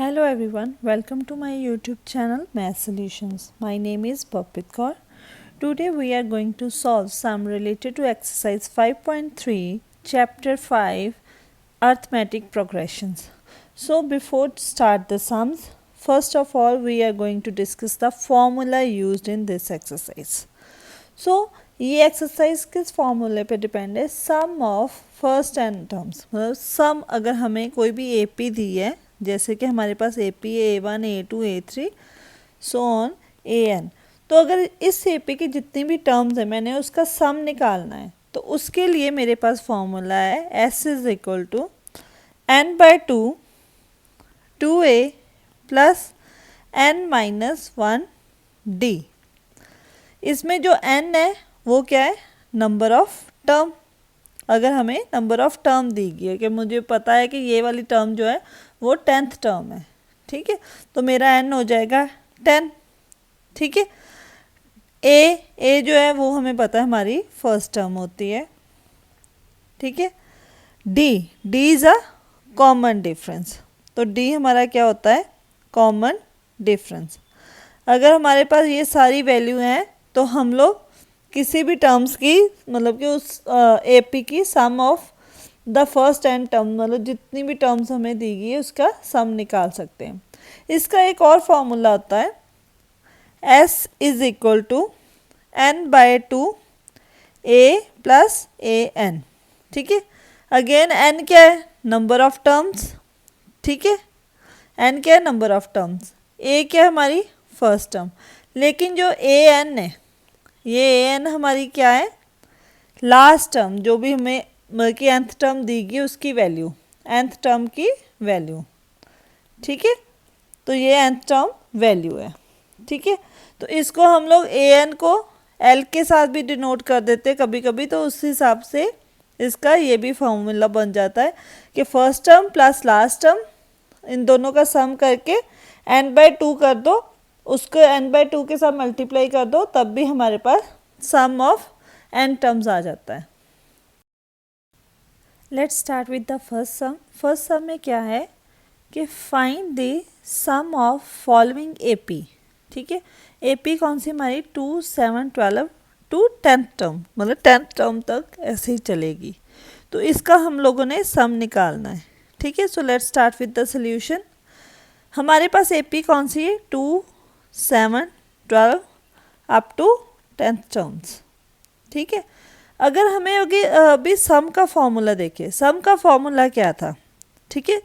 Hello everyone, welcome to my YouTube channel Math Solutions. My name is Bapit Kaur. Today we are going to solve sum related to exercise 5.3 chapter 5 arithmetic progressions. So before to start the sums, first of all we are going to discuss the formula used in this exercise. So ये exercise किस फॉर्मूले पे depend है? Sum of first N terms, मतलब सम अगर हमें कोई भी ए पी दी है, जैसे कि हमारे पास A P A1 A2 A3 so on AN, तो अगर इस ए पी की जितनी भी टर्म्स है मैंने उसका सम निकालना है, तो उसके लिए मेरे पास फॉर्मूला है S is equal to n by two 2a plus n minus 1d। इसमें जो n है वो क्या है? Number of term. अगर हमें नंबर ऑफ टर्म दी गई है कि मुझे पता है कि ये वाली टर्म जो है वो 10th टर्म है, ठीक है, तो मेरा n हो जाएगा 10, ठीक है। ए जो है वो हमें पता है हमारी फर्स्ट टर्म होती है, ठीक है। D is a common difference, तो डी हमारा क्या होता है? Common difference. अगर हमारे पास ये सारी वैल्यू हैं तो हम लोग किसी भी टर्म्स की, मतलब कि उस ए पी की sum of the first N term, मतलब जितनी भी टर्म्स हमें दी गई है उसका सम निकाल सकते हैं। इसका एक और फॉर्मूला होता है S is equal to n by two a plus AN, ठीक है। अगेन n क्या है? नंबर ऑफ टर्म्स, ठीक है। n क्या है? Number of terms. a क्या है? हमारी फर्स्ट टर्म। लेकिन जो AN है, ये AN हमारी क्या है? लास्ट टर्म, जो भी हमें मतलब कि nth टर्म दी गई उसकी वैल्यू, nth टर्म की वैल्यू, ठीक है। तो ये nth टर्म वैल्यू है, ठीक है। तो इसको हम लोग AN को L के साथ भी डिनोट कर देते हैं कभी कभी, तो उस हिसाब से इसका ये भी फॉर्मूला बन जाता है कि first term plus last term, इन दोनों का सम करके n बाई टू कर दो, उसको n बाई टू के साथ मल्टीप्लाई कर दो, तब भी हमारे पास सम ऑफ n टर्म्स आ जाता है। Let's start with the first sum. First sum में क्या है कि find the sum of following A P, ठीक है। ए पी कौन सी? हमारी 2 7 12 टू 10th टर्म, मतलब 10th टर्म तक ऐसे ही चलेगी। तो इसका हम लोगों ने सम निकालना है, ठीक है। So let's start with the solution. हमारे पास ए पी कौन सी है? 2 7 12 अप टू 10th टर्म्स, ठीक है। अगर हमें अभी सम का फॉर्मूला देखिए, सम का फॉर्मूला क्या था? ठीक है,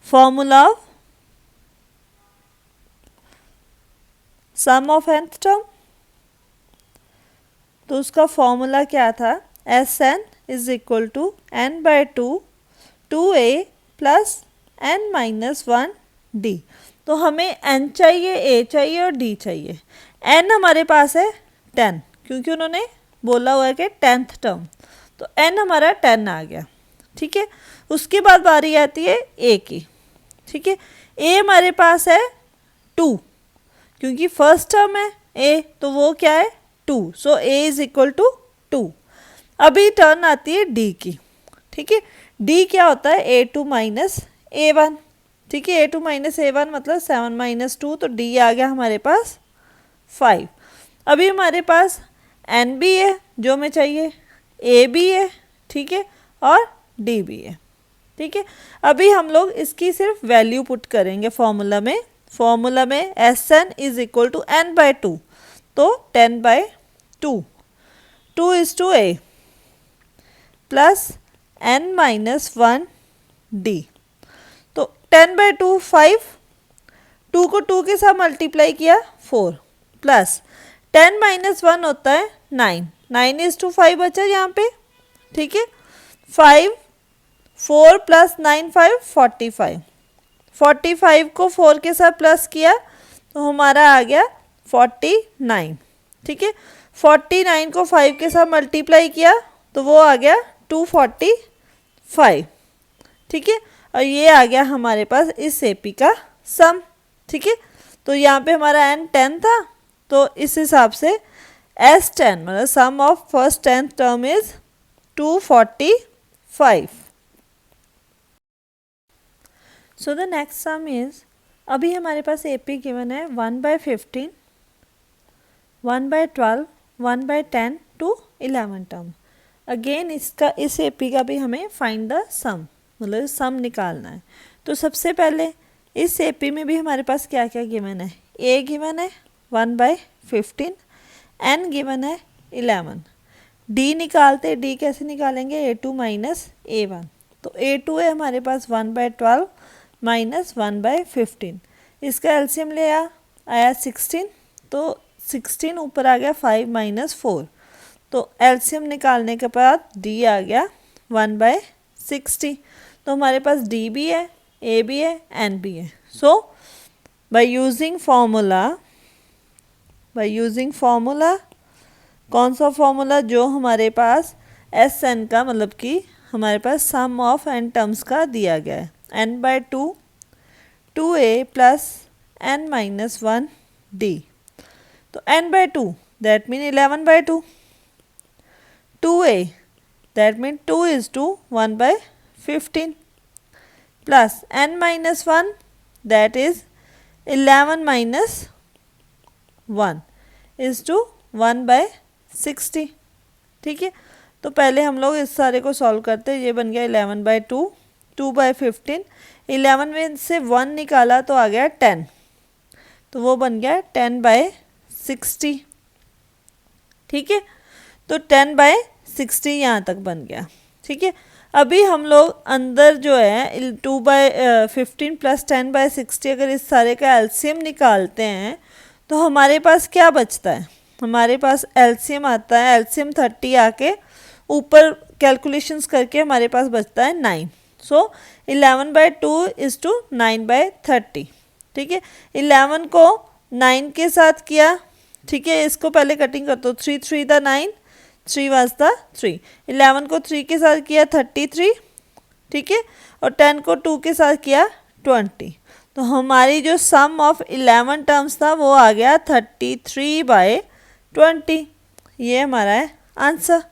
formula of sum of nth term, तो उसका फॉर्मूला क्या था? Sn is equal to n by two 2a plus n minus 1d। तो हमें n चाहिए, a चाहिए और d चाहिए। n हमारे पास है 10, क्योंकि उन्होंने बोला हुआ है कि 10th टर्म, तो n हमारा 10 आ गया, ठीक है। उसके बाद बारी आती है a की, ठीक है। a हमारे पास है 2, क्योंकि फर्स्ट टर्म है a, तो वो क्या है? 2, सो a इज इक्वल टू 2। अभी टर्न आती है d की, ठीक है। d क्या होता है? a2 माइनस a1, ठीक है। a2 माइनस a1 मतलब 7 माइनस 2, तो d आ गया हमारे पास 5। अभी हमारे पास n भी है जो हमें चाहिए, a भी है, ठीक है, और d भी है, ठीक है। अभी हम लोग इसकी सिर्फ वैल्यू पुट करेंगे फॉर्मूला में। फॉर्मूला में Sn is equal to n by two, तो 10 by 2 is two a plus n minus 1d। तो 10 बाय 2 5, 2 को 2 के साथ मल्टीप्लाई किया 4, प्लस 10 माइनस 1 होता है 9, 9 इज टू 5 बचा यहाँ पे, ठीक है। 5 4 प्लस 9 5 45, 45 को 4 के साथ प्लस किया तो हमारा आ गया 49, ठीक है। 49 को 5 के साथ मल्टीप्लाई किया तो वो आ गया 245, ठीक है। और ये आ गया हमारे पास इस एपी का सम, ठीक है। तो यहाँ पे हमारा n 10 था, तो इस हिसाब से S10 मतलब sum of first 10th term is 245। So the next sum is अभी हमारे पास AP गिवन है 1/15, 1/12, 1/10 टू 11 टर्म। अगेन इस AP का भी हमें फाइंड द सम, मतलब सम निकालना है। तो सबसे पहले इस AP में भी हमारे पास क्या क्या गिवन है। A गिवन है 1/15, N गिवन है 11। D निकालते, D कैसे निकालेंगे, A2 माइनस A1। तो A2 है हमारे पास 1/12 माइनस 1/15। इसका एलसीएम ले आया 16, तो 16 ऊपर आ गया 5 माइनस 4। तो एलसीएम निकालने के बाद D आ गया 1/60। तो हमारे पास D भी है, A भी है, N भी है। सो बाय यूजिंग फॉर्मूला, कौन सा फॉर्मूला, जो हमारे पास एस एन का, मतलब कि हमारे पास सम ऑफ एन टर्म्स का दिया गया है। n/2 2a plus n minus 1 d। तो n/2 that mean 11/2, 2a that mean 2 is to 1/15 plus n minus 1 that is 11 minus 1 is to 1/60। ठीक है, तो पहले हम लोग इस सारे को सॉल्व करते हैं। ये बन गया 11/2, 2/15, 11 में से 1 निकाला तो आ गया 10, तो वो बन गया 10/60। ठीक है, तो 10/60 यहाँ तक बन गया। ठीक है, अभी हम लोग अंदर जो है 2/15 प्लस 10/60, अगर इस सारे का एलसीएम निकालते हैं तो हमारे पास क्या बचता है, हमारे पास एलसीएम आता है, एलसीएम 30 आके ऊपर कैलकुलेशंस करके हमारे पास बचता है 9। सो 11/2 इज टू 9/30। ठीक है, 11 को 9 के साथ किया। ठीक है, इसको पहले कटिंग कर दो, 3 3 द 9, 3 वाज द 3। 11 को 3 के साथ किया 33। ठीक है, और 10 को 2 के साथ किया 20। तो हमारी जो सम ऑफ 11 टर्म्स था वो आ गया 33/20। ये हमारा है answer.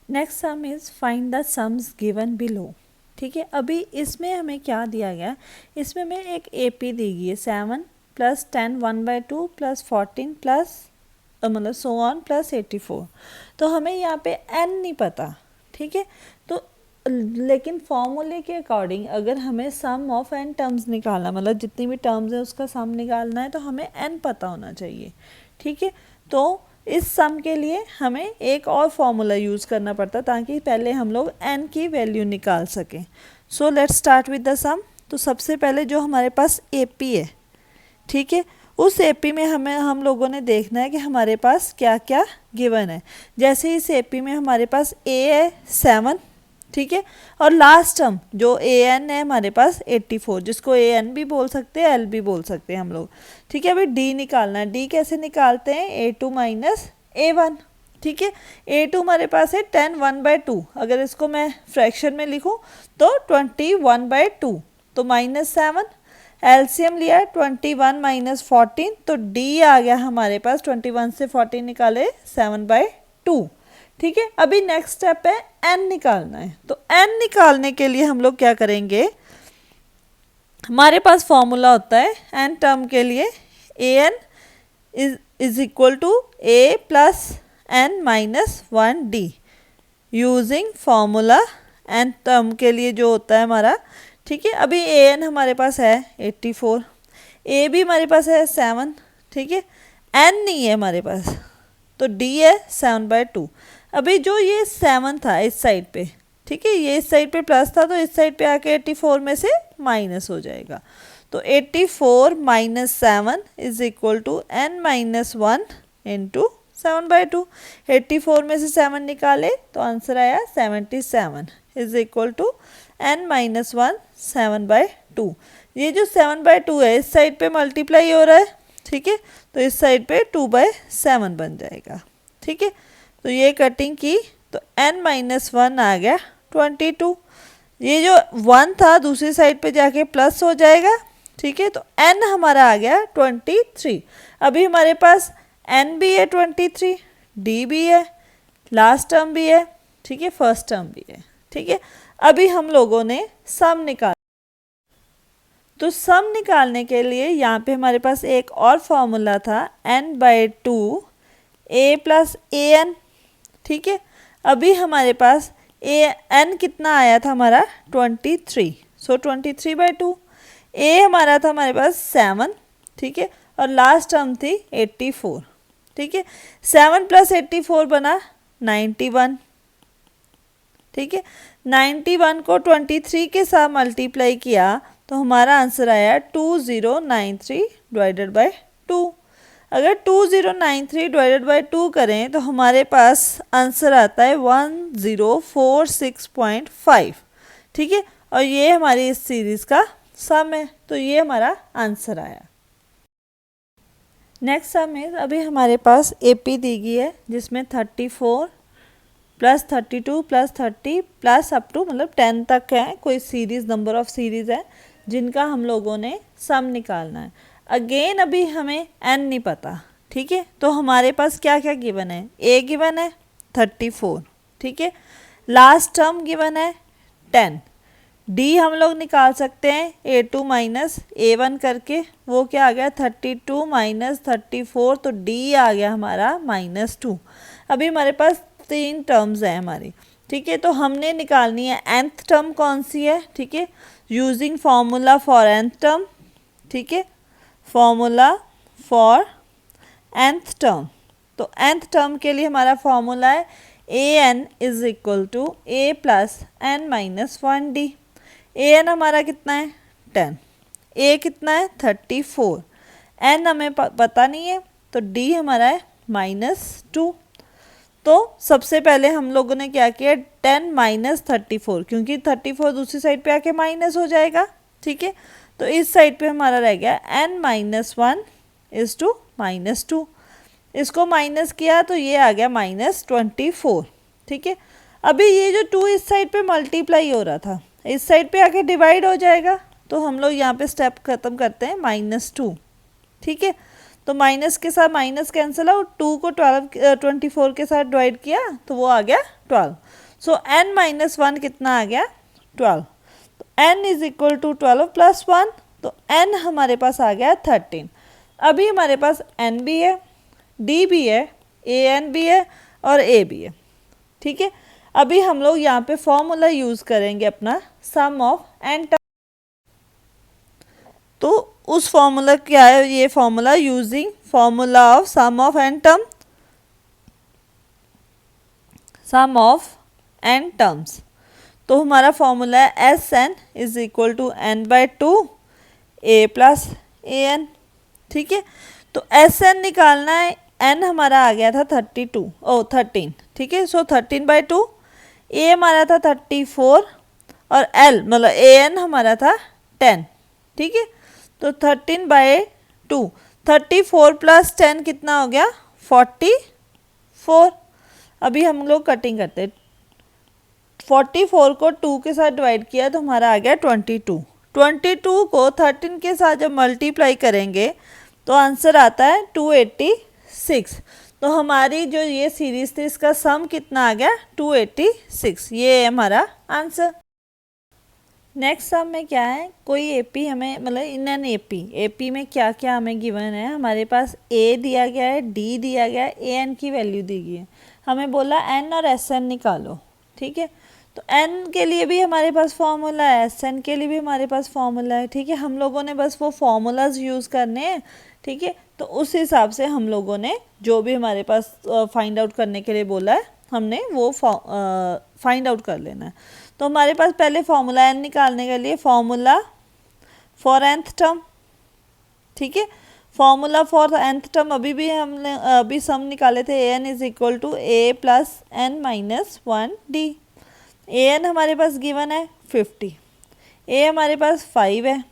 Next sum is find the sums given below. ठीक है, अभी इसमें हमें क्या दिया गया, इसमें हमें एक AP दी गई है 7 प्लस 10 1/2 प्लस 14 प्लस मतलब सो ऑन प्लस 84। तो हमें यहाँ पे n नहीं पता। ठीक है, तो लेकिन फॉर्मूले के अकॉर्डिंग अगर हमें सम ऑफ n टर्म्स निकालना, मतलब जितनी भी टर्म्स है उसका सम निकालना है, तो हमें n पता होना चाहिए। ठीक है, तो इस सम के लिए हमें एक और फॉर्मूला यूज़ करना पड़ता ताकि पहले हम लोग n की वैल्यू निकाल सकें। So let's start with the sum. तो सबसे पहले जो हमारे पास AP है, ठीक है, उस AP में हम लोगों ने देखना है कि हमारे पास क्या क्या गिवन है। जैसे इस AP में हमारे पास A है 7, ठीक है, और लास्ट टर्म जो AN है हमारे पास 84, जिसको AN भी बोल सकते हैं, L भी बोल सकते हैं हम लोग। ठीक है, अभी D निकालना है। D कैसे निकालते हैं, A2 माइनस A1। ठीक है, A2 हमारे पास है 10 1/2, अगर इसको मैं फ्रैक्शन में लिखूं तो 21/2, तो -7। एलसीएम लिया 21 माइनस 14, तो D आ गया हमारे पास, 21 से 14 निकाले 7/2। ठीक है, अभी नेक्स्ट स्टेप है n निकालना है। तो n निकालने के लिए हम लोग क्या करेंगे, हमारे पास फॉर्मूला होता है n टर्म के लिए, an is equal to a plus n minus 1d। Using formula n term के लिए जो होता है हमारा। ठीक है, अभी an हमारे पास है 84, a भी हमारे पास है 7। ठीक है, n नहीं है हमारे पास, तो d है 7/2। अभी जो ये 7 था इस साइड पे, ठीक है, ये इस साइड पे प्लस था, तो इस साइड पे आके 84 में से माइनस हो जाएगा। तो 84 minus 7 is equal to n minus 1 into 7/2। 84 में से 7 निकाले तो आंसर आया 77 is equal to n minus 1 7/2। ये जो 7/2 है इस साइड पे मल्टीप्लाई हो रहा है। ठीक है, तो इस साइड पे 2/7 बन जाएगा। ठीक है, तो ये कटिंग की तो n माइनस 1 आ गया 22। ये जो 1 था दूसरी साइड पे जाके प्लस हो जाएगा। ठीक है, तो n हमारा आ गया 23। अभी हमारे पास n भी है 23, d भी है, लास्ट टर्म भी है, ठीक है, फर्स्ट टर्म भी है। ठीक है, अभी हम लोगों ने सम निकाला। तो सम निकालने के लिए यहाँ पे हमारे पास एक और फॉर्मूला था n/2 a plus A N, ठीक है। अभी हमारे पास n कितना आया था हमारा 23, सो 23/2। a हमारा था हमारे पास 7, ठीक है, और लास्ट टर्म थी 84, ठीक है। 7 + 84 बना 91, ठीक है। 91 को 23 के साथ मल्टीप्लाई किया तो हमारा आंसर आया 2093/2। अगर 2093/2 करें तो हमारे पास आंसर आता है 1046.5, ठीक है। और ये हमारी इस सीरीज़ का सम है, तो ये हमारा आंसर आया। नेक्स्ट सम है, अभी हमारे पास एपी दी गई है जिसमें 34 + 32 + 30 प्लस अप टू मतलब 10 तक है, कोई सीरीज़ नंबर ऑफ सीरीज़ है जिनका हम लोगों ने सम निकालना है। अगेन अभी हमें n नहीं पता, ठीक है। तो हमारे पास क्या क्या गिवन है, a गिवन है 34, ठीक है। लास्ट टर्म गिवन है 10। d हम लोग निकाल सकते हैं a2 - a1 करके, वो क्या आ गया 32 - 34, तो d आ गया हमारा -2। अभी हमारे पास 3 टर्म्स हैं हमारी, ठीक है। तो हमने निकालनी है nth टर्म कौन सी है, ठीक है, using formula for nth term, ठीक है, फॉर्मूला फॉर nth टर्म। तो nth टर्म के लिए हमारा फॉर्मूला है an = a + n - 1d। an हमारा कितना है 10, a कितना है 34, n हमें पता नहीं है, तो d हमारा है -2। तो सबसे पहले हम लोगों ने क्या किया 10 - 34, क्योंकि 34 दूसरी साइड पे आके माइनस हो जाएगा, ठीक है। तो इस साइड पे हमारा रह गया n - 1 = -2। इसको माइनस किया तो ये आ गया -24, ठीक है। अभी ये जो 2 इस साइड पे मल्टीप्लाई हो रहा था इस साइड पे आके डिवाइड हो जाएगा, तो हम लोग यहाँ पे स्टेप ख़त्म करते हैं -2, ठीक है। तो माइनस के साथ माइनस कैंसिल आउट, 2 को 24 के साथ डिवाइड किया तो वो आ गया 12। सो n - 1 कितना आ गया 12। तो n = 12 + 1, तो n हमारे पास आ गया 13। अभी हमारे पास n भी है, d भी है, an भी है और a भी है, ठीक है। अभी हम लोग यहाँ पे फॉर्मूला यूज़ करेंगे अपना सम ऑफ n टर्म। तो उस फॉर्मूला क्या है, ये formula using formula of sum of n term, sum of n terms. तो हमारा फॉर्मूला है Sn = n/2 a + an, ठीक है। तो Sn निकालना है, n हमारा आ गया था 13, ठीक है। सो 13/2, a हमारा था 34 और l मतलब an हमारा था 10, ठीक है। तो 13/2, 34 + 10 कितना हो गया 44। अभी हम लोग कटिंग करते हैं, 44 को 2 के साथ डिवाइड किया तो हमारा आ गया 22। 22 को 13 के साथ जब मल्टीप्लाई करेंगे तो आंसर आता है 286। तो हमारी जो ये सीरीज़ थी इसका सम कितना आ गया 286, ये है हमारा आंसर। नेक्स्ट सम में क्या है, कोई एपी हमें मतलब इन एन एपी में क्या क्या हमें गिवन है, हमारे पास ए दिया गया है, डी दिया गया है, ए एन की वैल्यू दी गई है, हमें बोला एन और एस एन निकालो, ठीक है। तो एन के लिए भी हमारे पास फॉर्मूला है, एस एन के लिए भी हमारे पास फॉर्मूला है, ठीक है। हम लोगों ने बस वो फॉर्मूलाज यूज़ करने हैं, ठीक है। तो उस हिसाब से हम लोगों ने जो भी हमारे पास फाइंड आउट करने के लिए बोला है हमने वो फाइंड आउट कर लेना है। तो हमारे पास पहले फॉर्मूला एन निकालने के लिए फॉर्मूला फॉर nth टर्म, ठीक है। फॉर्मूला फॉर nth टर्म अभी भी हमने अभी सम निकाले थे, an = a + n - 1d। an हमारे पास गिवन है 50, a हमारे पास 5 है,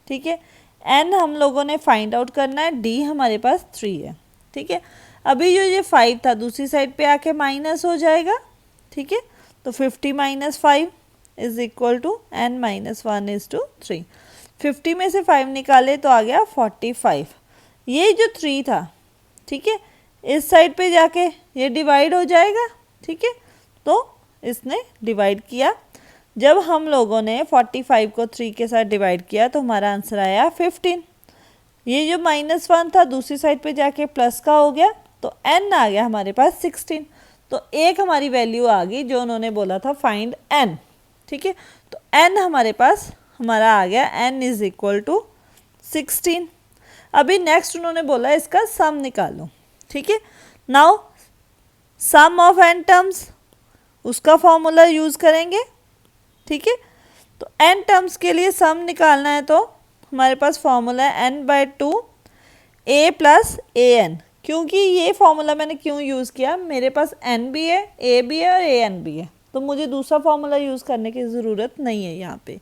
ठीक है। n हम लोगों ने फाइंड आउट करना है, d हमारे पास 3 है, ठीक है। अभी जो ये 5 था दूसरी साइड पे आके माइनस हो जाएगा, ठीक है। तो 50 - 5 = n - 1 = 3। 50 में से 5 निकाले तो आ गया 45। ये जो 3 था, ठीक है, इस साइड पे जाके ये डिवाइड हो जाएगा, ठीक है। तो इसने डिवाइड किया जब हम लोगों ने 45 को 3 के साथ डिवाइड किया तो हमारा आंसर आया 15। ये जो -1 था दूसरी साइड पे जाके प्लस का हो गया तो n आ गया हमारे पास 16। तो एक हमारी वैल्यू आ गई जो उन्होंने बोला था फाइंड n। ठीक है, तो n हमारे पास हमारा आ गया n इज इक्वल टू 16। अभी नेक्स्ट उन्होंने बोला इसका सम निकालो। ठीक है, now sum of n terms, उसका फॉर्मूला यूज़ करेंगे। ठीक है, तो n टर्म्स के लिए सम निकालना है तो हमारे पास फॉर्मूला है n/2 a plus A N. क्योंकि ये फॉर्मूला मैंने क्यों यूज़ किया, मेरे पास n भी है, a भी है और an भी है, तो मुझे दूसरा फॉर्मूला यूज़ करने की ज़रूरत नहीं है यहाँ पे।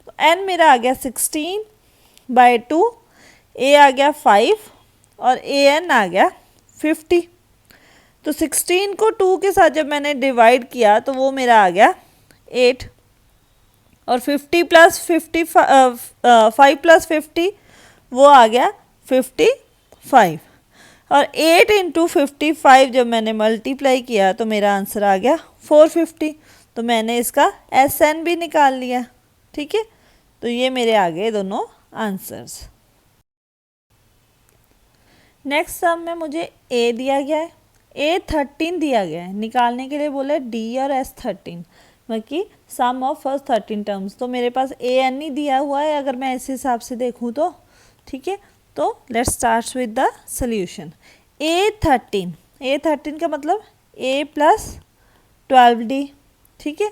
तो n मेरा आ गया 16/2, a आ गया 5 और an आ गया 50। तो 16 को 2 के साथ जब मैंने डिवाइड किया तो वो मेरा आ गया 8 और 50 प्लस 5 प्लस 50 वो आ गया 55 और 8 इंटू 55 जब मैंने मल्टीप्लाई किया तो मेरा आंसर आ गया 450। तो मैंने इसका SN भी निकाल लिया। ठीक है, तो ये मेरे आ गए दोनों आंसर्स। नेक्स्ट सम में मुझे A दिया गया है, A13 दिया गया है, निकालने के लिए बोला D और S13 बाकी सम ऑफ फर्स्ट 13 टर्म्स। तो मेरे पास AN ही दिया हुआ है अगर मैं इस हिसाब से देखूँ तो। ठीक है, तो let's start with the solution. A13 का मतलब A प्लस 12D। ठीक है,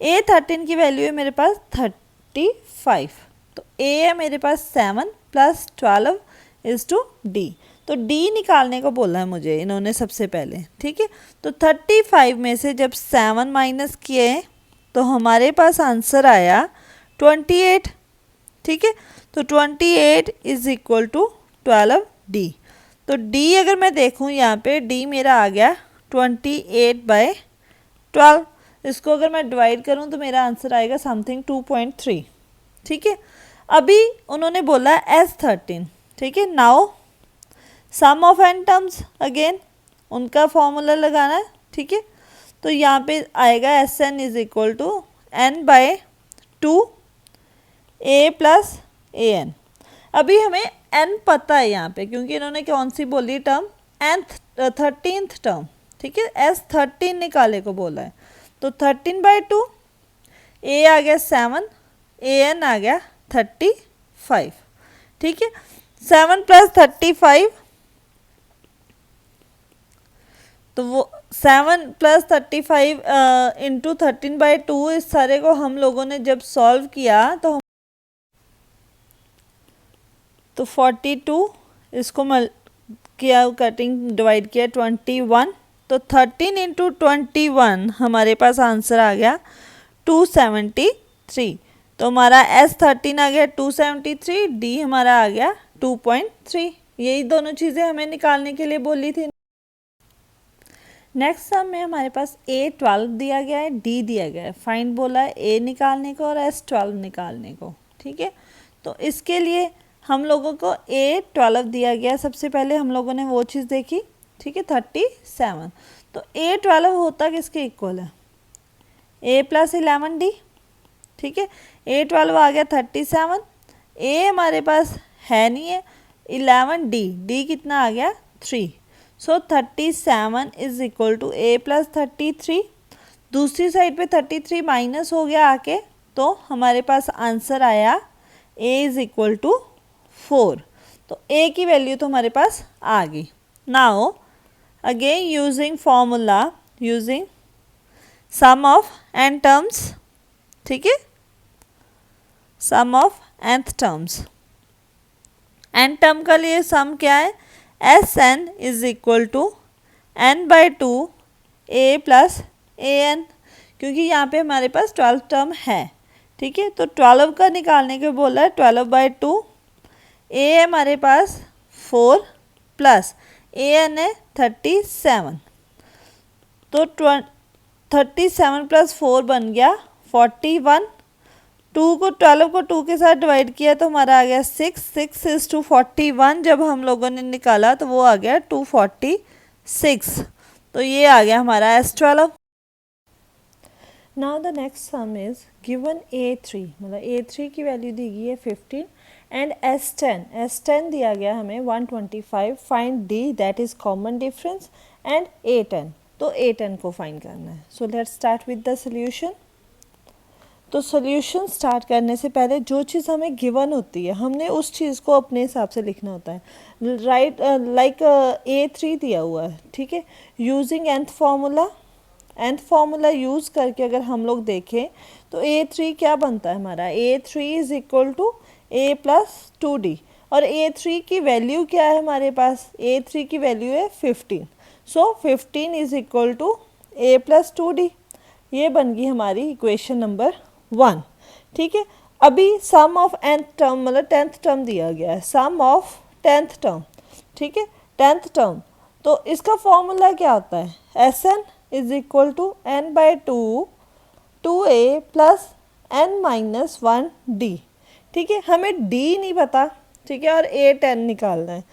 A13 की वैल्यू है मेरे पास 35, तो A है मेरे पास 7 प्लस 12 इज टू D। तो D निकालने को बोला है मुझे इन्होंने सबसे पहले। ठीक है, तो 35 में से जब 7 माइनस किए तो हमारे पास आंसर आया 28। ठीक है, तो 28 इज इक्वल टू 12D। तो D अगर मैं देखूँ यहाँ पे D मेरा आ गया 28/12। इसको अगर मैं डिवाइड करूँ तो मेरा आंसर आएगा समथिंग 2.3। ठीक है, अभी उन्होंने बोला S13। ठीक है, now sum of n terms again उनका फॉर्मूला लगाना है। ठीक है, तो यहाँ पे आएगा SN is equal to n/2 a plus an। अभी हमें n पता है यहाँ पे क्योंकि इन्होंने कौन सी बोली टर्म, 13th टर्म। ठीक है, S13 निकाले को बोला है, तो 13/2 a आ गया 7, an आ गया 35। ठीक है, 7 प्लस 35 तो वो 7 प्लस 35 इंटू 13/2 इस सारे को हम लोगों ने जब सॉल्व किया तो 42 इसको किया कटिंग डिवाइड किया 21, तो 13 इंटू 21 हमारे पास आंसर आ गया 273। तो हमारा S13 आ गया 273, D हमारा आ गया 2.3। यही दोनों चीज़ें हमें निकालने के लिए बोली थी। नेक्स्ट सम में हमारे पास A12 दिया गया है, D दिया गया है, फाइंड बोला है A निकालने को और S12 निकालने को। ठीक है, तो इसके लिए हम लोगों को A12 दिया गया, सबसे पहले हम लोगों ने वो चीज़ देखी। ठीक है, 37। तो A12 होता किसके इक्वल है, A प्लस 11D। ठीक है, A12 आ गया 37, A हमारे पास है नहीं है, 11D, D कितना आ गया 3। So 37 is equal to A plus 33। दूसरी साइड पे 33 माइनस हो गया आके, तो हमारे पास आंसर आया A इज इक्वल टू 4। तो A की वैल्यू तो हमारे पास आ गई। Now again using formula, using sum of n terms. ठीक है, sum of nth terms, n term का लिए सम क्या है, SN is equal to n/2 A plus AN, क्योंकि यहाँ पे हमारे पास 12 टर्म है। ठीक है, तो 12 का निकालने के बोला है 12/2, A हमारे पास 4 प्लस AN है 37। तो 37 प्लस 4 बन गया 41। 2 को 12 को 2 के साथ डिवाइड किया तो हमारा आ गया 6 इज टू 41। जब हम लोगों ने निकाला तो वो आ गया 246। तो ये आ गया हमारा S12। Now the next sum is given A3, मतलब A3 की वैल्यू दी गई है 15 एंड S10 दिया गया हमें 125. Find D that is common difference and A10, तो A10 को फाइंड करना है. So let's start with the solution. तो सोल्यूशन स्टार्ट करने से पहले जो चीज़ हमें गिवन होती है हमने उस चीज़ को अपने हिसाब से लिखना होता है. राइट, लाइक A3 दिया हुआ है, ठीक है. यूजिंग nth फार्मूला यूज़ करके अगर हम लोग देखें तो A3 क्या बनता है हमारा, A3 is equal to A plus 2D. और A3 की वैल्यू क्या है हमारे पास, A3 की वैल्यू है 15. So 15 is equal to A plus 2D. ये बन गई हमारी इक्वेशन नंबर 1. ठीक है. अभी सम ऑफ nth टर्म, मतलब 10th टर्म दिया गया है, सम ऑफ 10th टर्म. ठीक है, 10th टर्म. तो इसका फॉर्मूला क्या होता है, Sn is equal to n by 2a plus n minus 1d. ठीक है, हमें d नहीं पता, ठीक है, और A10 निकालना है.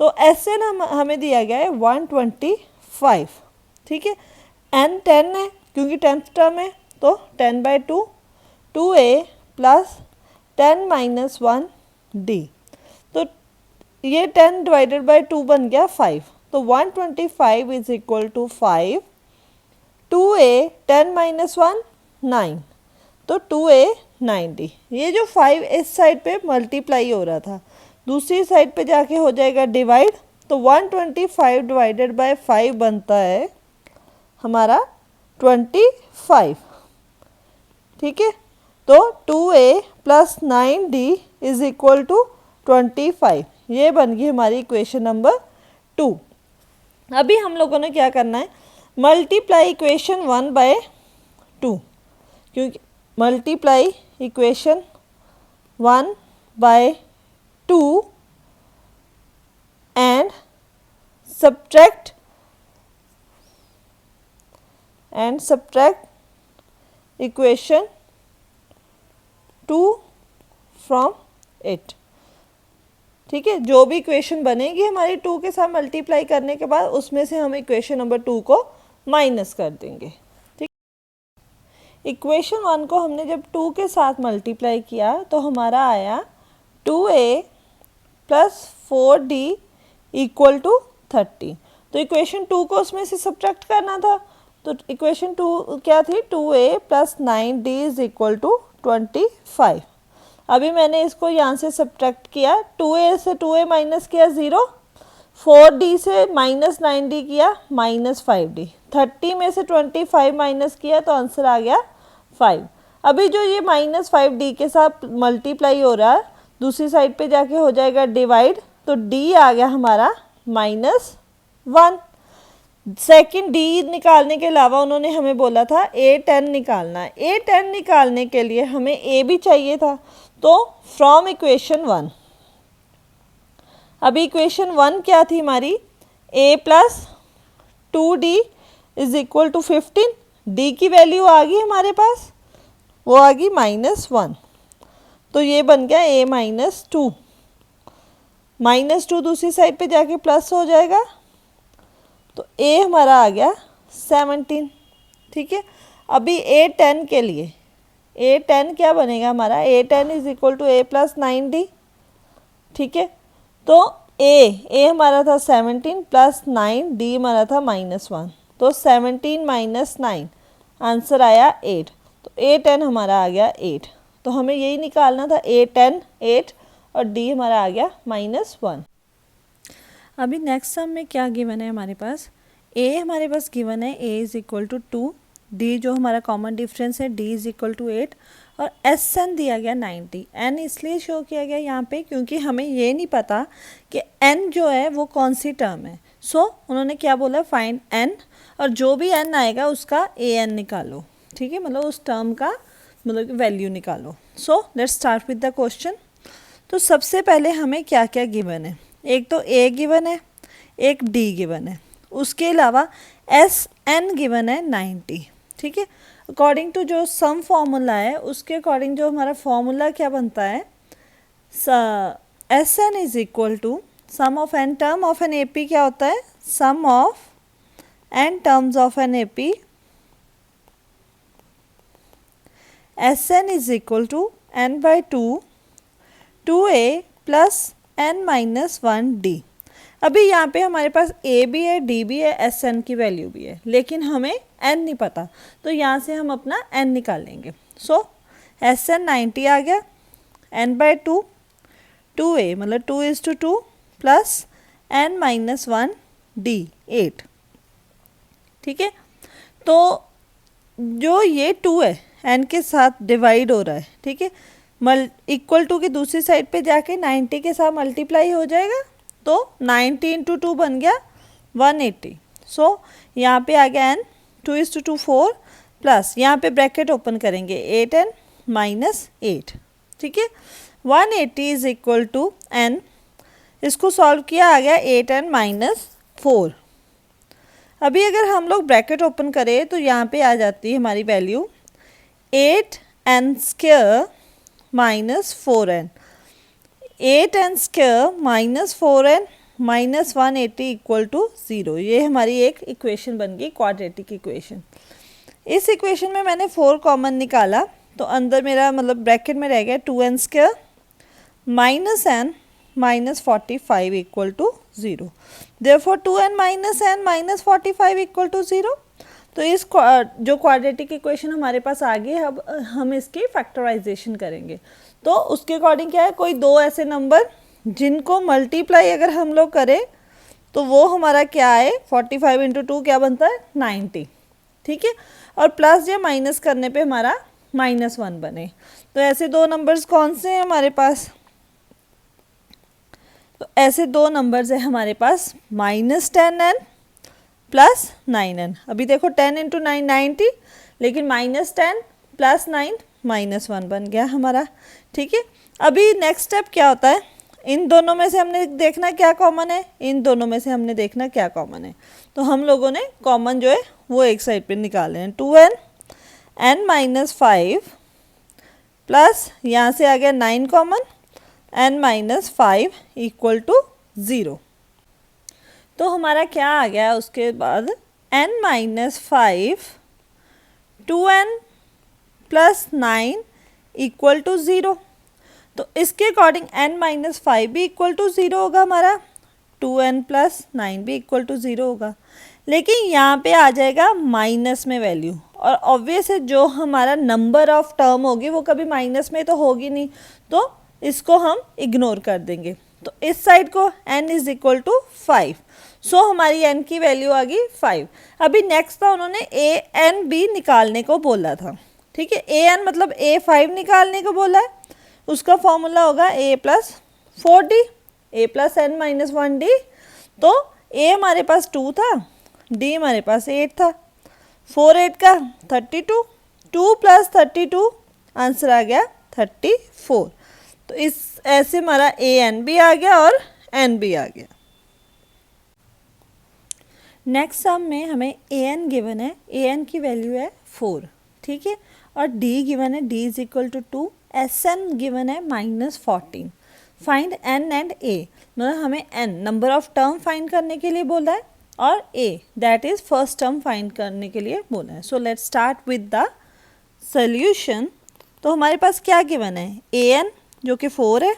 तो Sn हमें दिया गया है 125. ठीक है, n 10 है क्योंकि 10th टर्म है, तो 10 by 2a plus 10 minus 1d. तो ये 10 डिवाइडेड बाई 2 बन गया 5. तो 125 is equal to 5. 2a 10 minus 1 9, तो 2a 90. ये जो 5 इस साइड पे मल्टीप्लाई हो रहा था, दूसरी साइड पे जाके हो जाएगा डिवाइड. तो 125 डिवाइडेड बाय 5 बनता है हमारा 25. ठीक है, तो 2a plus 9d is equal to 25. ये बन गई हमारी इक्वेशन नंबर 2. अभी हम लोगों ने क्या करना है, मल्टीप्लाई इक्वेशन 1 बाय 2, क्योंकि multiply equation 1 by 2 and subtract equation 2 from it. ठीक है, जो भी इक्वेशन बनेगी हमारी 2 के साथ मल्टीप्लाई करने के बाद उसमें से हम इक्वेशन नंबर 2 को माइनस कर देंगे. ठीक, इक्वेशन 1 को हमने जब 2 के साथ मल्टीप्लाई किया तो हमारा आया 2a plus 4d equal to 30. तो इक्वेशन 2 को उसमें से सब्ट्रैक्ट करना था. तो इक्वेशन 2 क्या थी, 2a plus 9d is equal to 25. अभी मैंने इसको यहाँ से सब्ट्रैक्ट किया, 2a से 2a माइनस किया 0, 4d से माइनस 9d किया माइनस 5d, 30 में से 25 माइनस किया तो आंसर आ गया 5. अभी जो ये माइनस 5d के साथ मल्टीप्लाई हो रहा है दूसरी साइड पे जाके हो जाएगा डिवाइड, तो d आ गया हमारा -1. सेकंड डी निकालने के अलावा उन्होंने हमें बोला था A10 निकालना है. A10 निकालने के लिए हमें A भी चाहिए था, तो फ्रॉम इक्वेशन 1. अभी इक्वेशन 1 क्या थी हमारी, A plus 2D is equal to 15. D की वैल्यू आ गई हमारे पास, वो आ गई -1. तो ये बन गया A माइनस 2. -2 दूसरी साइड पे जाके प्लस हो जाएगा, तो A हमारा आ गया 17. ठीक है, अभी A10 के लिए A10 क्या बनेगा हमारा, A10 is equal to A plus 9D. ठीक है, तो A हमारा था 17 प्लस 9D हमारा था -1, तो 17 माइनस 9 आंसर आया 8. तो A10 हमारा आ गया 8. तो हमें यही निकालना था, A10 8 और D हमारा आ गया -1. अभी नेक्स्ट सम में क्या गिवन है हमारे पास, A हमारे पास गिवन है A is equal to 2, D जो हमारा कॉमन डिफरेंस है D इज इक्वल टू 8 और Sn दिया गया 90. n इसलिए शो किया गया यहाँ पे क्योंकि हमें ये नहीं पता कि n जो है वो कौन सी टर्म है. सो उन्होंने क्या बोला, फाइंड n, और जो भी n आएगा उसका an निकालो. ठीक है, मतलब उस टर्म का मतलब वैल्यू निकालो. सो let's start with the question. तो सबसे पहले हमें क्या क्या गिवन है, एक तो A गिवन है, एक D गिवन है, उसके अलावा Sn गिवन है 90. ठीक है, अकॉर्डिंग टू जो सम फॉर्मूला है उसके अकॉर्डिंग जो हमारा फॉर्मूला क्या बनता है, Sn is equal to sum of n term of an AP क्या होता है, sum of n terms of an AP S N is equal to N by two A plus N minus one D. अभी यहाँ पे हमारे पास ए भी है, डी भी है, एस एन की वैल्यू भी है, लेकिन हमें एन नहीं पता, तो यहाँ से हम अपना एन निकाल लेंगे। सो एस एन 90 आ गया, एन बाई टू ए मतलब 2:2 plus N minus one d 8। ठीक है, तो जो ये 2 है एन के साथ डिवाइड हो रहा है, ठीक है, इक्वल टू की दूसरी साइड पे जाके 90 के साथ मल्टीप्लाई हो जाएगा, तो 90 इंटू 2 बन गया 180। सो यहाँ पे आ गया एन 2:2 4 प्लस यहाँ पे ब्रैकेट ओपन करेंगे 8 एन माइनस 8। ठीक है, 180 इज इक्वल टू एन, इसको सॉल्व किया आ गया 8 एन माइनस 4। अभी अगर हम लोग ब्रैकेट ओपन करें तो यहाँ पे आ जाती है हमारी value 8 n square minus 4 n. 8 n square minus 4 n minus 180 equal to 0। ये हमारी एक इक्वेशन बन गई, क्वाड्रेटिक इक्वेशन। इस इक्वेशन में मैंने 4 कॉमन निकाला, तो अंदर मेरा मतलब ब्रैकेट में रह गया 2n square minus n minus 45 equal to 0। Therefore 2n minus n minus 45 equal to 0। तो इस जो क्वाड्रेटिक इक्वेशन हमारे पास आ गई, अब हम इसकी फैक्टराइजेशन करेंगे। तो उसके अकॉर्डिंग क्या है, कोई दो ऐसे नंबर जिनको मल्टीप्लाई अगर हम लोग करें तो वो हमारा क्या है, 45 इंटू 2 क्या बनता है 90। ठीक है, और प्लस या माइनस करने पे हमारा -1 बने। तो ऐसे दो नंबर्स कौन से हैं हमारे पास, तो ऐसे दो नंबर्स है हमारे पास -10n प्लस 9n। अभी देखो 10 इंटू 9 90, लेकिन -10 प्लस 9 -1 बन गया हमारा। ठीक है, अभी नेक्स्ट स्टेप क्या होता है, इन दोनों में से हमने देखना क्या कॉमन है, इन दोनों में से हमने देखना क्या कॉमन है। तो हम लोगों ने कॉमन जो है वो एक साइड पे निकाले हैं, 2n n माइनस 5 प्लस यहाँ से आ गया 9 common n minus 5 equal to 0। तो हमारा क्या आ गया उसके बाद n minus 5 2n plus 9 equal to 0। तो इसके अकॉर्डिंग n माइनस 5 भी इक्वल टू 0 होगा हमारा, 2n प्लस 9 भी इक्वल टू 0 होगा। लेकिन यहाँ पे आ जाएगा माइनस में वैल्यू, और ऑब्वियस है जो हमारा नंबर ऑफ टर्म होगी वो कभी माइनस में तो होगी नहीं, तो इसको हम इग्नोर कर देंगे। तो इस साइड को n इज इक्वल टू 5। सो हमारी n की वैल्यू आ गई 5। अभी नेक्स्ट था, उन्होंने a n b निकालने को बोला था। ठीक है, a n मतलब a5 निकालने को बोला है, उसका फॉर्मूला होगा a plus 4d a plus n minus 1d। तो a हमारे पास 2 था, d हमारे पास 8 था, 4 8 का 32, 2 प्लस 32 आंसर आ गया 34। तो इस ऐसे हमारा a n भी आ गया और n भी आ गया। नेक्स्ट सम में हमें a n गिवन है, a n की वैल्यू है 4। ठीक है, और d गिवन है, d is equal to 2, s n given है -14। फाइंड n एंड a, मतलब हमें n number of term find करने के लिए बोला है, और a that is first term find करने के लिए बोला है। So let's start with the solution. तो हमारे पास क्या गिवन है, a n जो कि 4 है,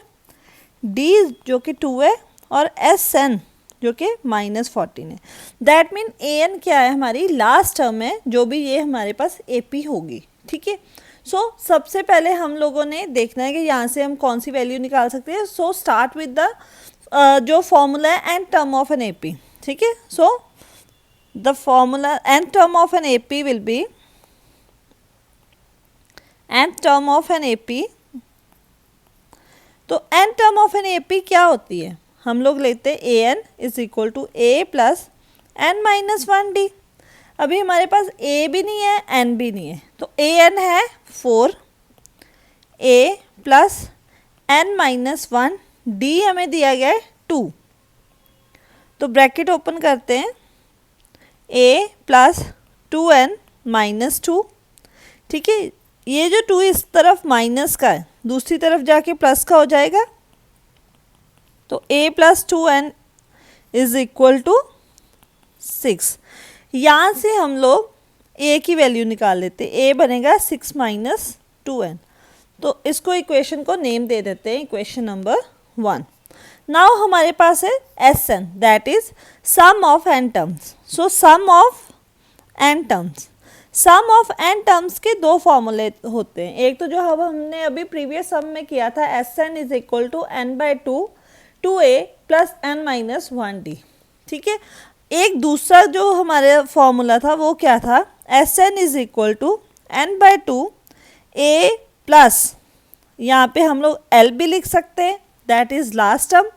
d जो कि 2 है, और एस एन जो कि -14 है। दैट मीन a n क्या है, हमारी लास्ट टर्म है, जो भी ये हमारे पास ए पी होगी। ठीक है, सो सबसे पहले हम लोगों ने देखना है कि यहाँ से हम कौन सी वैल्यू निकाल सकते हैं। सो स्टार्ट विद द जो फॉर्मूला है N term of an A P. ठीक है, so the formula N term of an A P will be N term of an A P. तो N term of an A P क्या होती है, हम लोग लेते हैं A N is equal to A plus N minus 1d। अभी हमारे पास a भी नहीं है n भी नहीं है, तो a n है 4, a plus n minus 1, d हमें दिया गया है 2। तो ब्रैकेट ओपन करते हैं, a प्लस 2n माइनस 2। ठीक है, ये जो 2 इस तरफ माइनस का है, दूसरी तरफ जाके प्लस का हो जाएगा। तो a plus 2n is equal to 6। यहाँ से हम लोग a की वैल्यू निकाल लेते हैं, a बनेगा 6 माइनस 2n। तो इसको इक्वेशन को नेम दे देते हैं इक्वेशन नंबर 1। नाउ हमारे पास है Sn, that is sum of n terms. So sum of n terms, sum of n terms के दो फॉर्मूले होते हैं। एक तो जो हमने अभी प्रीवियस सम में किया था, Sn is equal to n/2 2a plus n minus 1d, ठीक है। एक दूसरा जो हमारे फॉर्मूला था वो क्या था, Sn is equal to n/2 a plus, यहाँ पे हम लोग l भी लिख सकते हैं, दैट इज लास्ट टर्म,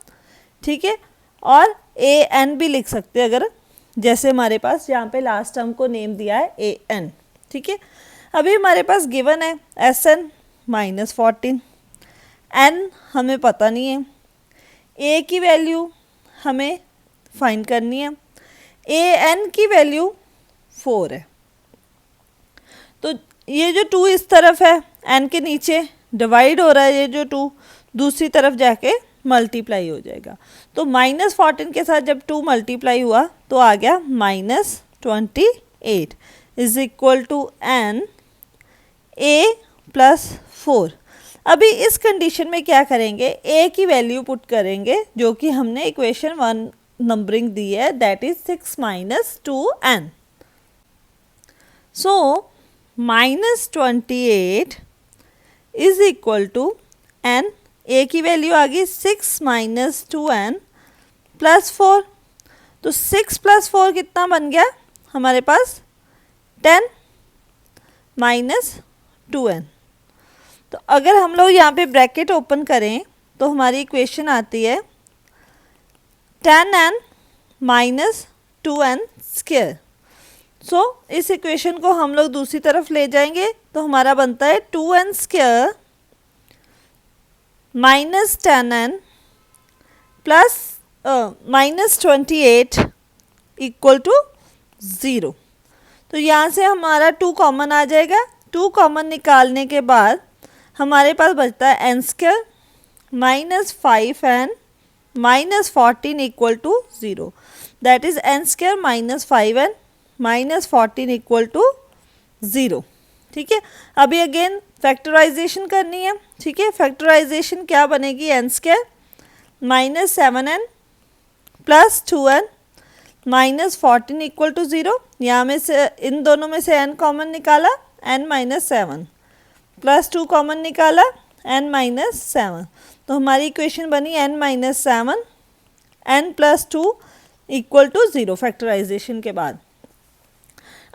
ठीक है, और an भी लिख सकते हैं अगर, जैसे हमारे पास यहाँ पे लास्ट टर्म को नेम दिया है an, ठीक है। अभी हमारे पास गिवन है Sn माइनस 14, n हमें पता नहीं है, a की वैल्यू हमें फाइंड करनी है, an की वैल्यू 4 है। तो ये जो 2 इस तरफ है n के नीचे डिवाइड हो रहा है, ये जो 2 दूसरी तरफ जाके मल्टीप्लाई हो जाएगा। तो माइनस 14 के साथ जब 2 मल्टीप्लाई हुआ तो आ गया minus 28 is equal to n a plus 4। अभी इस कंडीशन में क्या करेंगे, a की वैल्यू पुट करेंगे जो कि हमने इक्वेशन 1 नंबरिंग दी है, that is 6 minus 2n। So minus 28 is equal to n, a की वैल्यू आ गई 6 माइनस 2n प्लस 4। तो 6 प्लस 4 कितना बन गया हमारे पास 10 माइनस 2n। तो अगर हम लोग यहाँ पे ब्रैकेट ओपन करें तो हमारी इक्वेशन आती है 10n माइनस 2n स्क्वायर। सो इस इक्वेशन को हम लोग दूसरी तरफ ले जाएंगे तो हमारा बनता है 2n square minus 10n plus minus 28 equal to 0। तो यहाँ से हमारा 2 कॉमन आ जाएगा। 2 कॉमन निकालने के बाद हमारे पास बचता है n square minus 5n minus 14 equal to 0, that is n square minus 5n minus 14 equal to 0, ठीक है। अभी अगेन फैक्टराइजेशन करनी है, ठीक है। फैक्टराइजेशन क्या बनेगी, n square minus 7n plus 2n minus 14 equal to 0। यहाँ में से इन दोनों में से n कॉमन निकाला, n माइनस 7 प्लस 2 कॉमन निकाला, n माइनस 7। तो हमारी इक्वेशन बनी n minus 7 n plus 2 equal to 0 factorisation के बाद।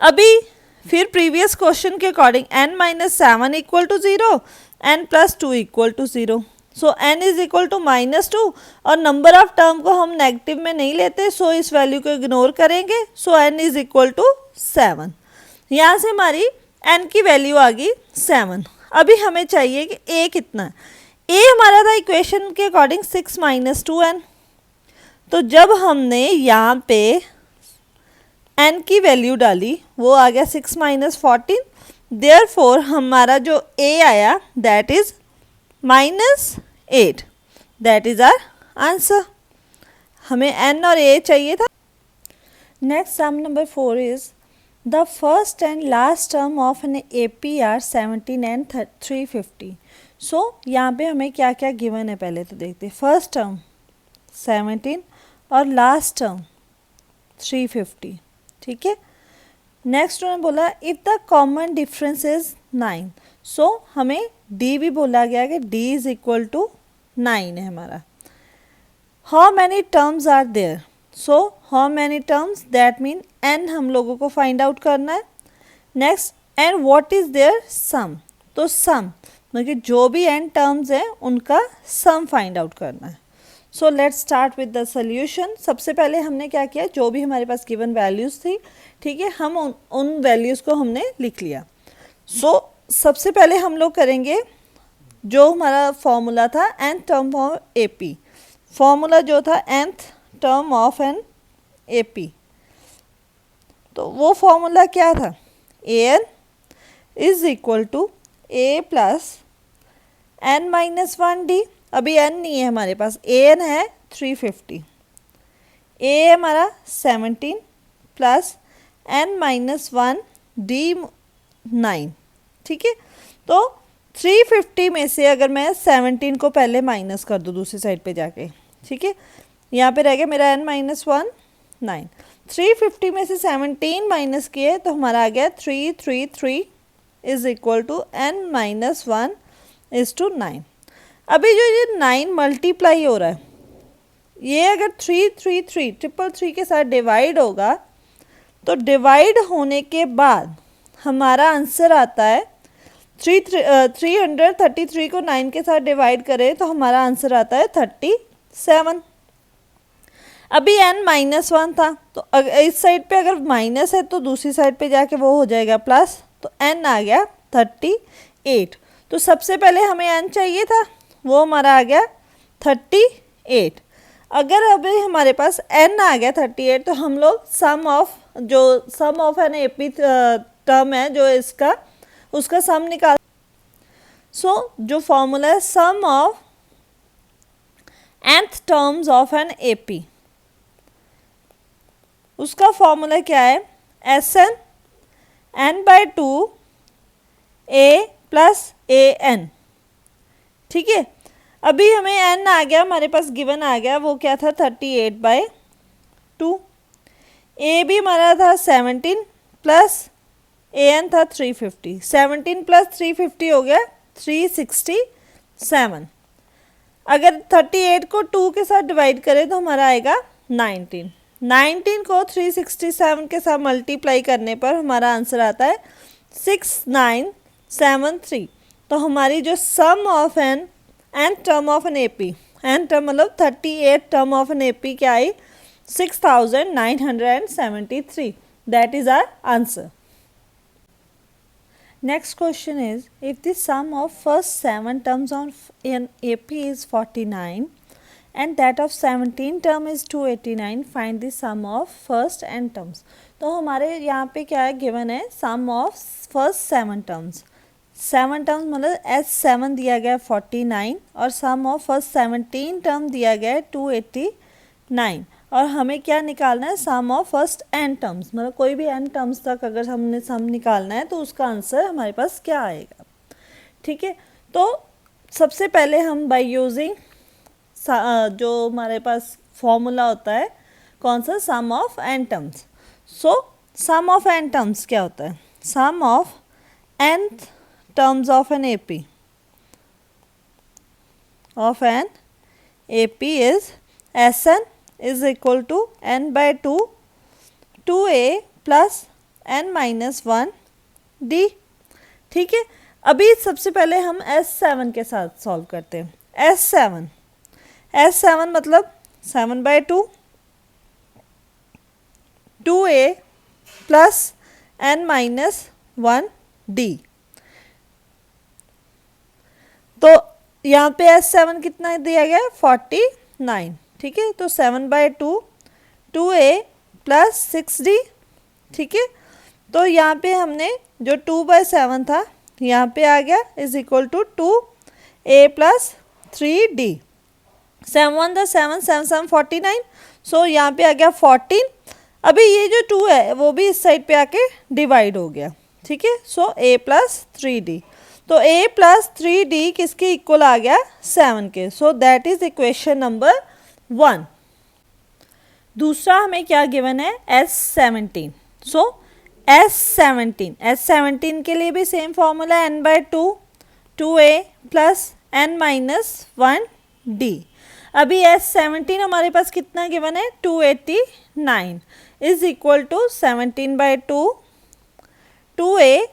अभी फिर प्रीवियस क्वेश्चन के according n minus 7 equal to 0 n plus 2 equal to 0। So n is equal to minus 2 और नंबर ऑफ टर्म को हम नेगेटिव में नहीं लेते, सो इस वैल्यू को इग्नोर करेंगे। सो n इज इक्वल टू 7। यहाँ से हमारी n की वैल्यू आ गई 7। अभी हमें चाहिए कि a कितना है। a हमारा था इक्वेशन के अकॉर्डिंग 6 माइनस 2n। तो जब हमने यहाँ पे n की वैल्यू डाली वो आ गया 6 माइनस 14, देयरफॉर हमारा जो a आया that is minus 8, that is our answer. हमें n और a चाहिए था। Next sum number 4 is the first and last term of an AP are 17 and 350। So यहाँ पे हमें क्या क्या गिवन है पहले तो देखते हैं। फर्स्ट टर्म 17 और लास्ट टर्म 350, ठीक है। नेक्स्ट उन्होंने बोला if the common difference is 9। सो हमें d भी बोला गया कि d इज इक्वल टू 9 है हमारा। How many terms are there. So how many terms that mean n हम लोगों को फाइंड आउट करना है। Next and what is their sum. तो सम मतलब जो भी n टर्म्स हैं उनका सम फाइंड आउट करना है। So let's start with the solution. सबसे पहले हमने क्या किया, जो भी हमारे पास गिवन वैल्यूज़ थी, ठीक है, हम उन वैल्यूज़ को हमने लिख लिया। सो सबसे पहले हम लोग करेंगे जो हमारा फॉर्मूला था nth term of AP, formula जो था nth term of an AP, तो वो फॉर्मूला क्या था, an is equal to a plus n minus 1d। अभी n नहीं है हमारे पास, an है 350, a है हमारा 17 प्लस n माइनस 1 d 9, ठीक है। तो 350 में से अगर मैं 17 को पहले माइनस कर दूँ दूसरी साइड पे जाके, ठीक है, यहाँ पे रह गया मेरा n-1 9। 350 में से 17 माइनस किए तो हमारा आ गया 333 is equal to n-1 is to 9। अभी जो ये 9 मल्टीप्लाई हो रहा है, ये अगर 333 के साथ डिवाइड होगा तो डिवाइड होने के बाद हमारा आंसर आता है 333 को 9 के साथ डिवाइड करें तो हमारा आंसर आता है 37। अभी n-1 था तो इस साइड पे अगर माइनस है तो दूसरी साइड पे जाके वो हो जाएगा प्लस, तो n आ गया 38। तो सबसे पहले हमें n चाहिए था, वो हमारा आ गया 38। अगर अभी हमारे पास n आ गया 38 तो हम लोग sum of an AP term है जो इसका, उसका सम निकाल। जो फॉर्मूला है sum of nth terms of an AP, उसका फॉर्मूला क्या है, Sn n/2 a plus an। ठीक है, अभी हमें n आ गया, हमारे पास गिवन आ गया, वो क्या था 38/2। a भी हमारा था 17 प्लस an था 350। 17 प्लस 350 हो गया 367। अगर 38 को 2 के साथ डिवाइड करें तो हमारा आएगा 19। 19 को 367 के साथ मल्टीप्लाई करने पर हमारा आंसर आता है 6973। तो हमारी जो sum of an term of an AP, N term मतलब 38 टर्म ऑफ एन एपी क्या आई, 6973। That is our answer. Next question is, if the sum of first 7 terms of an AP is 49 and that of 17 term is 289, find the sum of first n terms। तो हमारे यहाँ पे क्या है given है, sum of first 7 terms। 7 terms मतलब S7 दिया गया है 49 और sum of first 17 term दिया गया है 289, और हमें क्या निकालना है, sum of first n terms, मतलब कोई भी n टर्म्स तक अगर हमने सम निकालना है तो उसका आंसर हमारे पास क्या आएगा। ठीक है, तो सबसे पहले हम बाय यूजिंग जो हमारे पास फॉर्मूला होता है कौन सा, sum of n terms. So sum of n terms क्या होता है, sum of nth terms of an AP is Sn is equal to n/2 2a plus n-1 d। ठीक है, अभी सबसे पहले हम S7 के साथ सॉल्व करते हैं। S7 मतलब 7/2 2a plus n-1 d। तो यहाँ पे S7 कितना दिया गया है 49। ठीक है, तो 7/2 2a प्लस 6d। ठीक है, तो यहाँ पे हमने जो 2/7 था यहाँ पे आ गया is equal to 2a plus 3d। 7 × 7 7 7 49। So यहाँ पे आ गया 14। अभी ये जो 2 है वो भी इस साइड पे आके डिवाइड हो गया। ठीक है, सो a प्लस 3d, तो a प्लस 3d किसके इक्वल आ गया 7 के। So that is equation number 1। दूसरा हमें क्या गिवन है, S17। सो S17 के लिए भी same formula n/2 2a plus n-1 d। अभी S17 हमारे पास कितना गिवन है 289 इज इक्वल टू 17/2 2a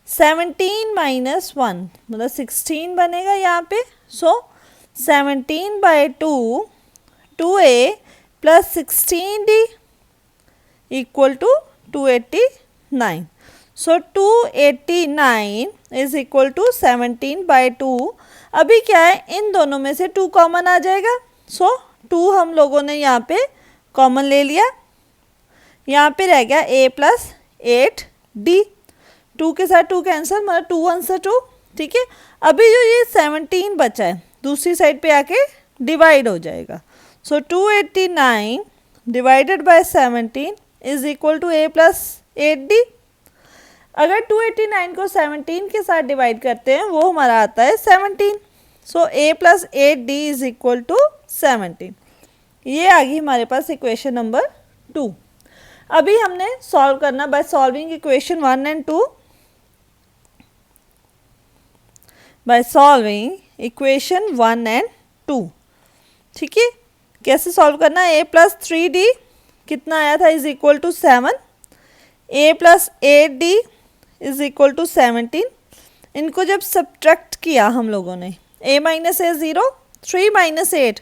17-1 मतलब 16 बनेगा यहाँ पे। So 17/2 2a plus 16d equal to 289। So 289 is equal to 17/2। अभी क्या है, इन दोनों में से 2 कॉमन आ जाएगा। सो 2 हम लोगों ने यहाँ पे कॉमन ले लिया, यहाँ पे रह गया a प्लस 8d। 2 के साथ 2 कैंसिल, मतलब 2 1 से 2। ठीक है, अभी जो ये 17 बचा है दूसरी साइड पे आके डिवाइड हो जाएगा। So 289 divided by 17 is equal to a plus 8d। अगर 289 को 17 के साथ डिवाइड करते हैं वो हमारा आता है 17। So a plus 8d is equal to 17। ये आ गई हमारे पास इक्वेशन नंबर 2। अभी हमने सॉल्व करना by solving equation 1 and 2। By solving equation 1 and 2, ठीक है। कैसे सॉल्व करना है? a प्लस 3d कितना आया था is equal to 7, a plus 8d is equal to 17। इनको जब सब्ट्रैक्ट किया हम लोगों ने, a minus a 0, 3 minus 8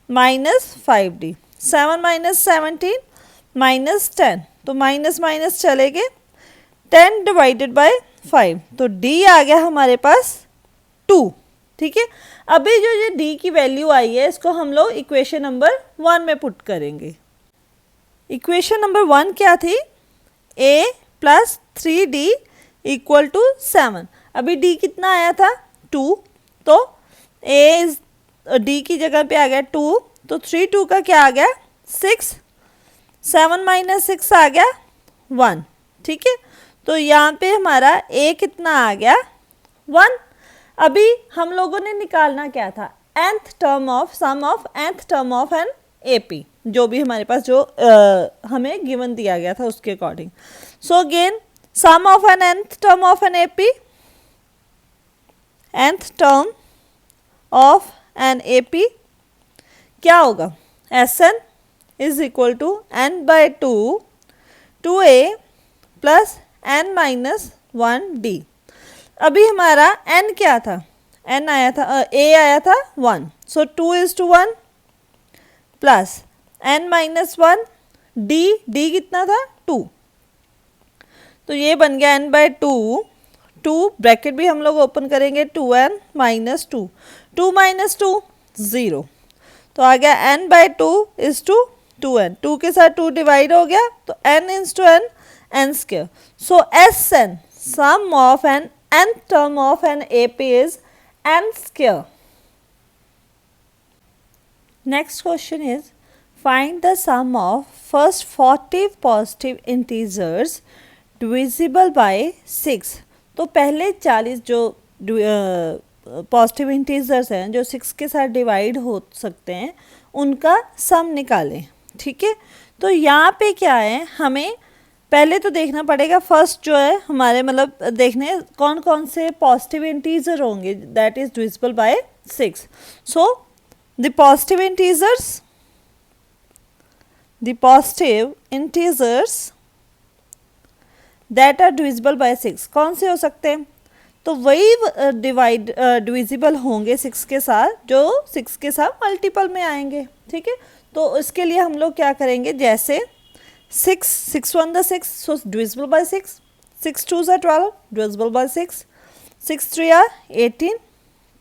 minus 5d, 7 minus 17 minus 10, तो माइनस माइनस चले गए, 10 डिवाइडेड बाय 5, तो d आ गया हमारे पास 2, ठीक है। अभी जो ये d की वैल्यू आई है इसको हम लोग इक्वेशन नंबर 1 में पुट करेंगे। इक्वेशन नंबर 1 क्या थी? a plus 3d equal to 7। अभी d कितना आया था? 2, तो d की जगह पे आ गया 2, तो 3 2 का क्या आ गया? 6, 7 माइनस 6 आ गया 1, ठीक है। तो यहाँ पे हमारा a कितना आ गया? 1। अभी हम लोगों ने निकालना क्या था? nth term of sum of nth term of an AP, जो भी हमारे पास जो हमें गिवन दिया गया था उसके according. So again sum of an nth term of an AP, nth term of an AP क्या होगा? Sn is equal to n by 2 2a plus n minus 1d। अभी हमारा n क्या था? n आया था a आया था 1, so 2 is to 1 plus n minus 1 d कितना था? 2, तो ये बन गया n बाय 2, 2 ब्रैकेट भी हम लोग ओपन करेंगे, 2n माइनस 2, 2 माइनस 2 0, तो आ गया n by 2 is to 2n, 2 के साथ 2 डिवाइड हो गया, तो n is to n, n square. So Sn sum of an nth term of an AP is n square. Next question is find the sum of first 40 positive integers divisible by 6। तो पहले 40 जो positive integers हैं जो 6 के साथ divide हो सकते हैं उनका सम निकालें, ठीक है। तो यहाँ पे क्या है, हमें पहले तो देखना पड़ेगा फर्स्ट जो है हमारे मतलब देखने कौन कौन से पॉजिटिव इंटीजर होंगे that is divisible by 6। So the positive integers that are divisible by 6 कौन से हो सकते हैं? तो वही डिविजिबल होंगे 6 के साथ जो 6 के साथ मल्टीपल में आएंगे, ठीक है। तो इसके लिए हम लोग क्या करेंगे, जैसे 6 1 the 6, so divisible by 6, 6 2 are 12, divisible by 6, 6 3 are 18,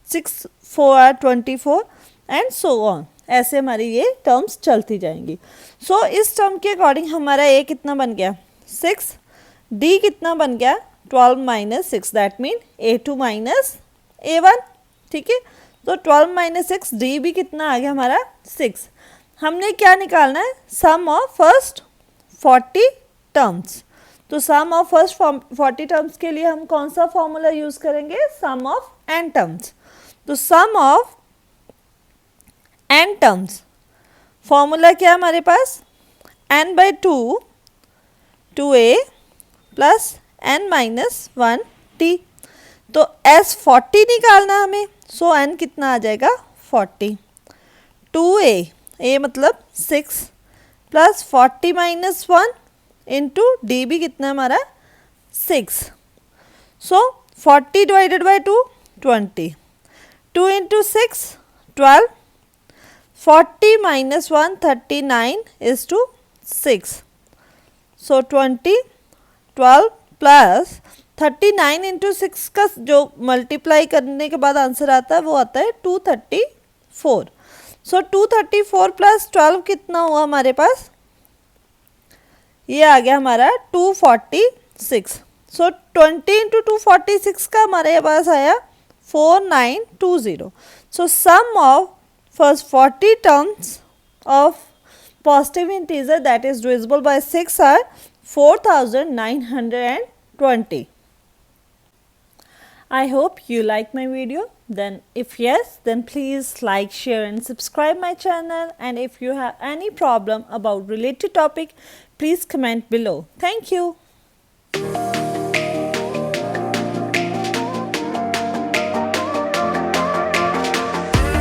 6 4 are 24 and so on। ऐसे हमारी ये टर्म्स चलती जाएंगी। सो इस टर्म के अकॉर्डिंग हमारा a कितना बन गया? 6, d कितना बन गया? 12 minus 6, that mean a2 minus a1, ठीक है। तो 12 माइनस 6, d भी कितना आ गया हमारा? 6। हमने क्या निकालना है? Sum of first 40 terms. तो सम ऑफ फर्स्ट 40 टर्म्स के लिए हम कौन सा फॉर्मूला यूज करेंगे? Sum of n terms. तो sum of n terms formula क्या हमारे पास? n by 2 2a plus n minus 1d। तो s 40 निकालना हमें, सो n कितना आ जाएगा? 40। 2a, a मतलब 6 प्लस 40 माइनस 1 इंटू डी भी कितना हमारा? 6। So 40 divided by 2 20, 2 into 6 12, 40 minus 1 39 is to 6। So 20 12 plus 39 into 6 का जो मल्टीप्लाई करने के बाद आंसर आता है वो आता है 234। सो 234 प्लस 12 कितना हुआ हमारे पास? ये आ गया हमारा 246। सो 20 इंटू 246 का हमारे पास आया 4920। So sum of first 40 terms of positive integer that is divisible by 6 are 4920। 20. I hope you like my video. Then if yes, then please like, share and subscribe my channel, and if you have any problem about related topic, please comment below. Thank you.